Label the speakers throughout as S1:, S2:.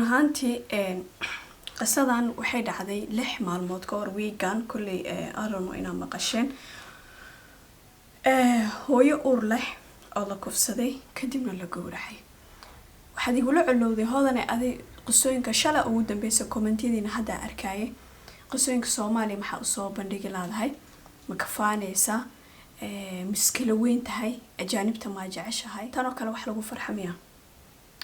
S1: ahaantii qisadan waxay dhacday 6 maalmood ka hor weegan kulli aron ina maqasheen hooyo uur leh oo la kufsaday kadibna la gowracay waxaad igula culowday hodan adi qisooyinka shala ugu dambeysay commentiyadiina hadda arkayay qisooyinka Soomaaliya maxaa u soo bandhigi laadahay ma ka faanaysa miskila weyn tahay ajaanibta ma jeceshahay tan oo kale wax lagu farxamiya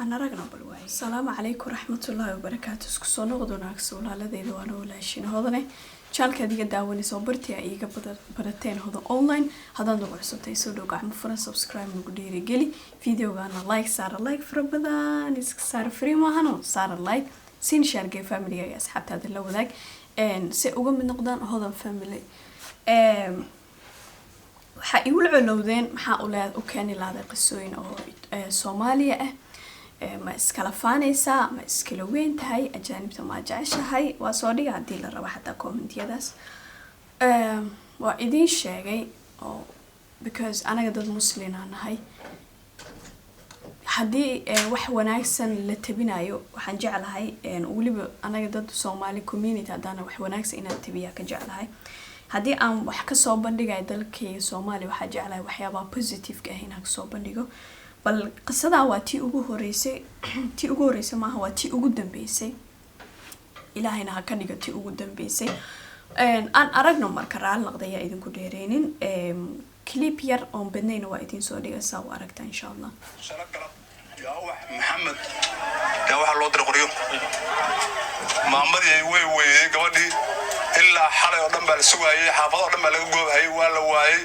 S1: أنا رجنا بالواي. السلام عليكم ورحمة الله وبركاته. سكسو نقدر نعكس ولا لذي وانا ولا شيء هذا شان كذي قداوني صبرتي أيجا بدرتين هذا أونلاين هذا ندور سبتي سودو قاعد مفرن سبسكرايب نقدر يجلي فيديو قانا لايك صار لايك فربنا نسك صار فري ما هنو صار لايك سين شارك فاميلي يا أصحاب هذا اللي وذاك إن سأقوم من نقدان هذا فاميلي حيقول علوذين حاولاد وكاني لهذا قصوين أو سوماليا ما إسكالفانيسا ما إسكالوين تهاي أجانب ما جعشهاي وصوري عدي للربا حتى كومنتياداس وإذين شاقي because أنا قدد مسلين أنا هاي حدي وح وناكسن لتبينايو وحنجعل هاي نقولي أنا قدد سومالي كوميونيتي هدانا وح وناكس إنا تبيا كجعل هاي هدي أم وحكا صوبندقا يدلكي سومالي وحجعل هاي وحيابا بوزيتيف كهين هاك صوبندقو بل قصدا waa tii ugu horeysay ma waa tii ugu dambeysay ilaahayna ha ka dhigo tii ugu dambeysay aan aragno marka raal naqdaya idinku dheereenin clip yar oo badnayna waa idin soo dhigaysaa oo aragta insha Allah
S2: يا محمد يا waxa loo diray qoryo maamadii way gabadhii ilaa xalay oo dhan baa la sugaayay xaafado dhan baa laga goobay waa la waayay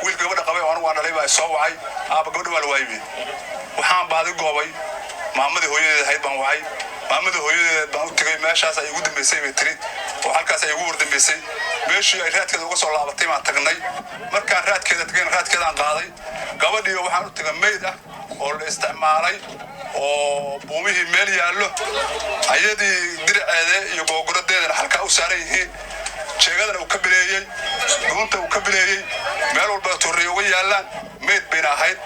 S2: wiil gabadha qabay oo waan dhalay baa soo wacay aaba gabadha waa la waayay waxaan baadi goobay maamadii hooyadeed ahayd baan wacay maamadii hooyadeed baan u tagay meeshaas ay ugu dambeysay bay tiri oo halkaas ay ugu wardambeysay meeshii ay raadkeeda uga soo laabatay baan tagnay markaan raadkeedaan qaaday gabadhii waxaan u tagay meyd ah oo la isticmaalay oo buumihii meel yaallo ayadii diraceeda iyo googuradeeda halka u saaran yihiin sheegadana uu ka bileeyay doonta uu ka bileeyay meel walba torriyo uga yaalaan meed bayna ahayd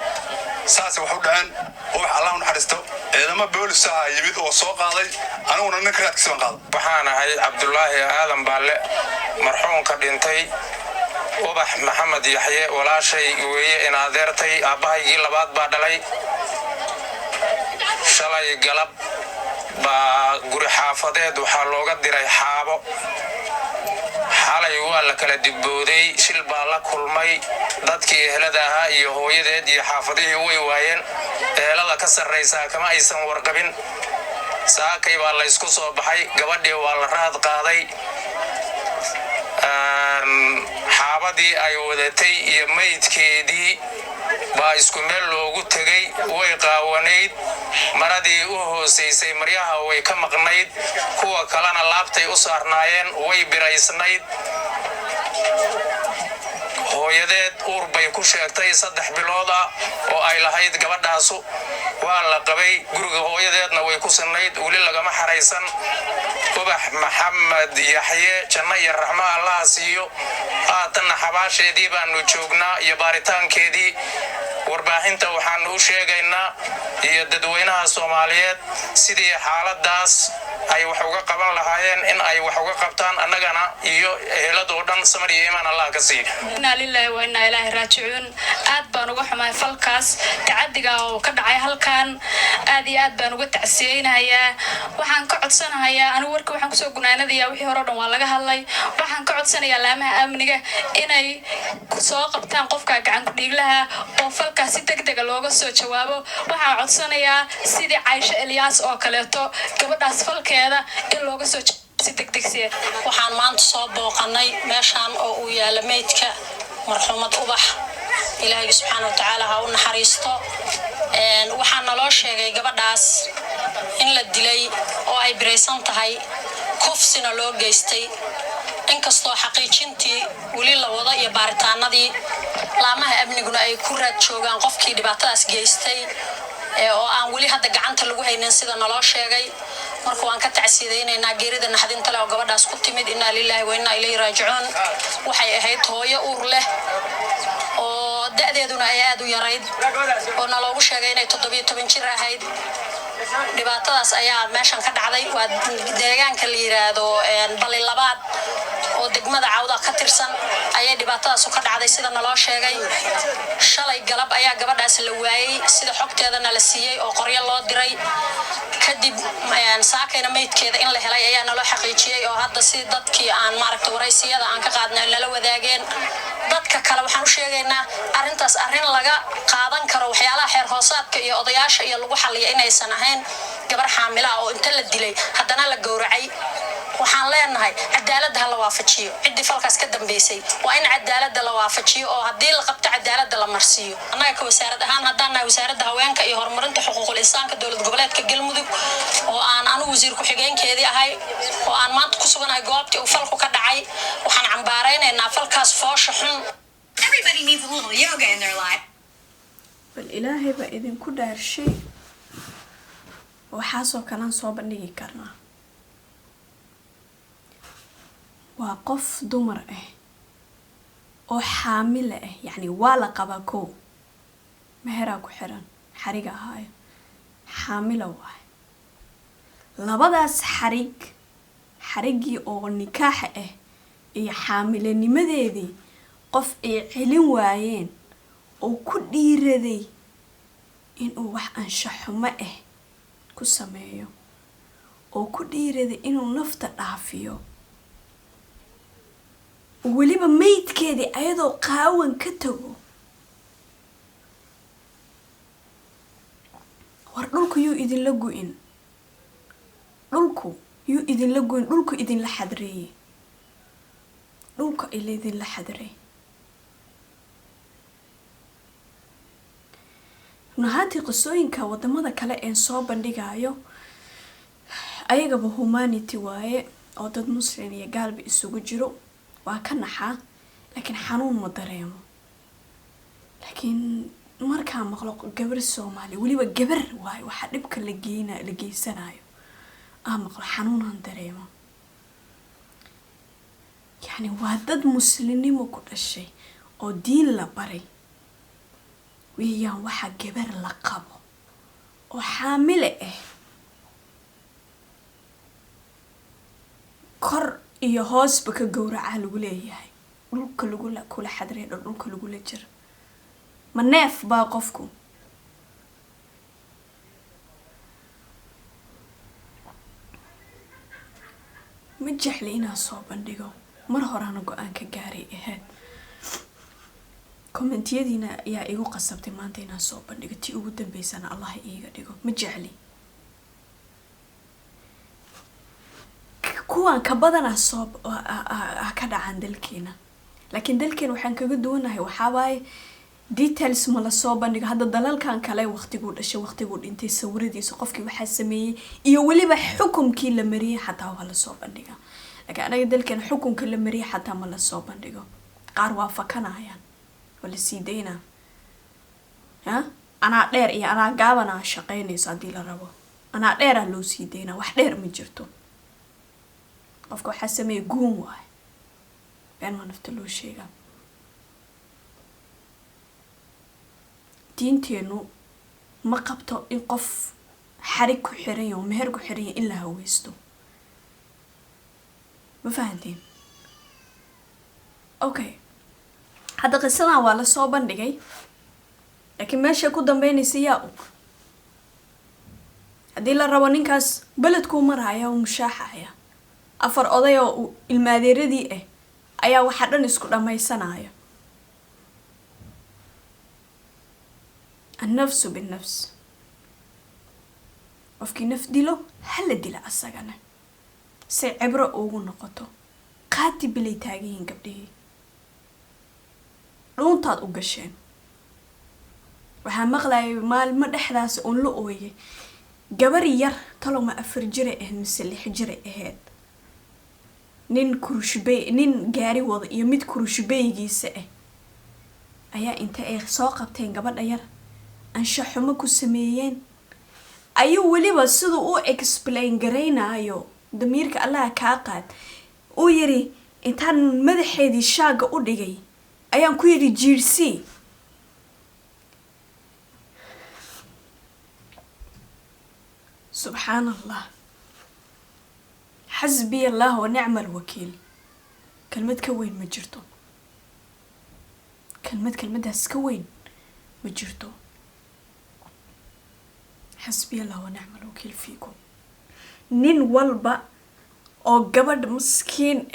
S2: saas wax u dhaceen oo wax Allah u naxariisto ciidamo boolis ah yimid oo soo qaaday aniguna ninka raadkiisa qaaday
S3: waxaan ahay Cabdullaahi Aadan Baalle marxuumka dhintay Ubax Maxamed Yaxye walaashay weeye in adeertay aabahaygii labaad baa dhalay shalay galab baa guri xaafadeed waxaa looga diray xaabo xalay waa la kala dibooday shil baa la kulmay dadkii ehelada ahaa iyo hooyadeed iyo xaafadihii way waayeen ehelada ka sarreysa kama aysan warqabin saakay baa la isku soo baxay gabadhii waa la raad qaaday xaabadii ay wadatay iyo meydkeedii baa isku meel loogu tagay way qaawanayd maradii u hooseysay maryaha way ka maqnayd kuwa kalena laabtay u saarnaayeen way biraysnayd hooyadeed uur bay ku sheegtay 3 bilood oo ay lahayd gabadhaasu waa la qabay guriga hooyadeedna way ku sinayd wali lagama xareysan Ubax Maxamed Yaxye janna iyo raxma Allah siiyo aadna xabaasheedii baanu joognaa iyo baaritaankeedii warbaahinta waxaan u sheegaynaa iyo dadweynaha Soomaaliyeed sidii xaaladaas ay wax uga qaban lahaayeen in ay wax uga qabtaan annagana iyo ehelado dhan samir iyo iimaan Allah ka siiyo
S4: inna lillahi wa inna ilaahi raaji'uun aad baan uga xumahay falkaas tacadiga oo ka dhacay halkan aad iyo aad baan uga tacsiyeynayaa waxaan ka codsanayaa anigu warka waxaan ku soo gunaanadayaa wixii hore dhan waa laga hadlay waxaan ka codsanayaa laamaha amniga inay soo qabtaan qofka gacan ku dhiiglaha oo falkaas si degdeg ah looga soo jawaabo waxaan codsanayaa sidii Aisha Elias oo kaleeto gabadhaas falkeeda in looga soo si degdeg
S5: waxaan maanta soo booqanay meeshan oo uu yaala meydka marxuumad Ubax Ilaahay subhanahu wa ta'ala ha u naxariisto waxaan naloo sheegay gabadhaas in la dilay oo ay biraysan tahay kufsina loo geystay inkastoo xaqiijintii wali la wada iyo baaritaanadii laamaha amniguna ay ku raad joogaan qofkii dhibaatadaas geystay oo aan wali hadda gacanta lagu haynin sida naloo sheegay marka waan ka tacsiideynaa geerida naxdinta leh oo gabadhaas ku timid inna lillahi wa inna ilayhi raaji'uun waxay ahayd hooyo uur leh oo da'deeduna ay aad u yarayd oo naloogu sheegay inay 17 jir ahayd dhibaatadaas ayaa meeshan ka dhacday waa deegaanka la yiraahdo bali labaad oo degmada Cawda ka tirsan ayay dhibaatadaas ka dhacday sida naloo sheegay shalay galab ayaa gabadhaas la waayay sida xogteedana la siiyay oo qoryo loo diray kadib saakayna meydkeeda in la helay ayaa naloo xaqiijiyay oo hadda si dadkii aan maaragtay waraysiyada aan ka qaadnay la wadaageen dadka kale waxaan u sheegaynaa arintaas arin laga qaadan karo waxyaalaha xeer hoosaadka iyo odayaasha iyo lagu xalliyo inaysan ahayn gabar xaamila oo inta la dilay haddana la gowracay waxaan leenahay cadaaladda la waafajiyo cidii falkaas ka dambeysay waa in cadaaladda la waafajiyo oo hadii la qabto cadaaladda la marsiyo annaga ka wasaarad ahaan haddana wasaaradda haweenka iyo horumarinta xuquuqul insaanka dowlad goboleedka Galmudug oo aan wasiir ku xigeenkeedii ahay oo aan maanta ku suganahay goobtii uu falku ka dhacay waxaan cambaareynaa falkaas foosha xun.
S6: Everybody needs a little yoga in their life.
S1: bal ilaahay ba idinku dhaarshay waxaasoo kalan soo bandhigi karnaa waa qof dumar ah oo xaamil ah yani waa la qabaa koo meheraa ku xiran xariga ahaayo xaamila waay labadaas xarigii oo nikaaxa ah iyo xaamilanimadeedii qof ay celin waayeen oo ku dhiiraday inuu wax anshaxumo ah ku sameeyo oo ku dhiiraday inuu nafta dhaafiyo weliba meydkeedii ayadoo qaawan ka tago war dhulku yuu idinla go'in dhulku idinla xadreeyey dhulka ila idinla xadreey nahaantii qisooyinka wadamada kale ee soo bandhigayo ayagaba humanity waaye oo dad muslim iyo gaalba isugu jiro waa ka naxaa laakiin xanuun ma dareemo laakiin markaa maqlo gabar Soomaali waliba gabar waay waxa dhibka la geysanayo maqlo xanuunan dareemo yani waa dad muslimnimo ku dhashay oo diin la baray weeyaan waxa gabar la qabo oo xaamile ah kor iyo hoosba ka gowraca lagu leeyahay dhulka kula xadrey dhulka lagu la jiro ma neef baa qofku ma jecli inaan soo bandhigo mar horana go-aan ka gaaray ahayd kommentiyadiina ayaa igu qasabtay maanta inaan soo bandhigo tii ugu dambeysana allah iiga dhigo ma jecli kuwaan ka badanaa soo ka dhacaan dalkeena laakiin dalkeena waxaan kaga duwanahay waxaa waaye details ma la soo bandhigo hadda dalalkan kale waqtiguu dhashay waqtiguu dhintay sawiradiisa qofkii waxaa sameeyey iyo weliba xukunkii la mariyay xataa waa la soo bandhiga laakiin anaga dalkeena xukunka la mariyay xataa ma la soo bandhigo qaar waa fakanayaan wala sii daynaa anaa dheer iyo anaa gaabanaa shaqaynayso haddii la rabo anaa dheeraa loo sii daynaa wax dheer ma jirto qofka waxaa sameeyay guun waaye been ma nafta loo sheegaa diinteenu ma qabto in qof xarig ku xiran yahay oo meher ku xiran yahay in la haweysto ma fahanteen okay hadda qisadan waa la soo bandhigay laakiin meesha ku dambeynaysa yaa og haddii la rabo ninkaas beledkuu maraya oo mushaaxaya 4 oday oo ilmaadeeradii ah ayaa waxa dhan isku dhamaysanaya النفس بالنفس qofkii naf dilo hala dila asagana si cibro ugu noqoto qaati bilay taagiin gabdhihii dhuuntaad u gasheen waxaa maqlayay maalmo dhexdaas uun la ooyay gabar yar taloma 4 jir ah mise 6 jir ahayd nin gaari wada iyo mid kurushbaygiisa ah ayaa inta ay soo qabteen gabadha yar anshaxumo ku sameeyeen ayuu waliba sidoo u explain gareynayo damiirka Allah ka qaad oo yiri intaan madaxeedii shaaga u dhigay ayaan ku yiri jiirsi سبحان الله حسبي الله ونعم الوكيل كلمة كوين مجرتو كلمة هاس كوين مجرتو حسبي الله ونعم الوكيل فيكم نين والبا أو قبل مسكين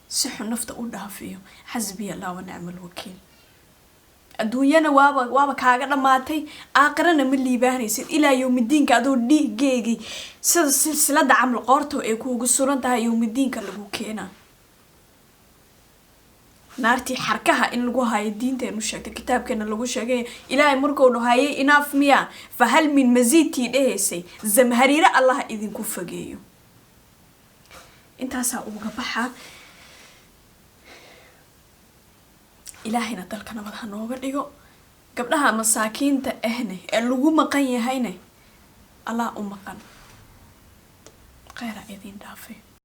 S1: سحو نفط أودها فيه حسبي الله ونعم الوكيل الدنيا وابا كاغا ماتي آخرنا من اللي بانيسيد إلى يوم الدين كادو دي جيجي سلسلة عمل قارتو إيكو قصورانتها يوم الدين كاللغو كينا نارتي حركها إن لغو هاي الدين تينو شاكتا كتاب كان لغو شاكي إلهي مركو نو هاي إناف مياه فهل من مزيد تيديسي زمهريرا الله إذن كفاقيو انتاسا اوغا بحا إلهينا دالكنا مدها نوغا ديغو قبلها مساكين تا اهني اللغو مقان يهيني الله أمقان غير إذن دافي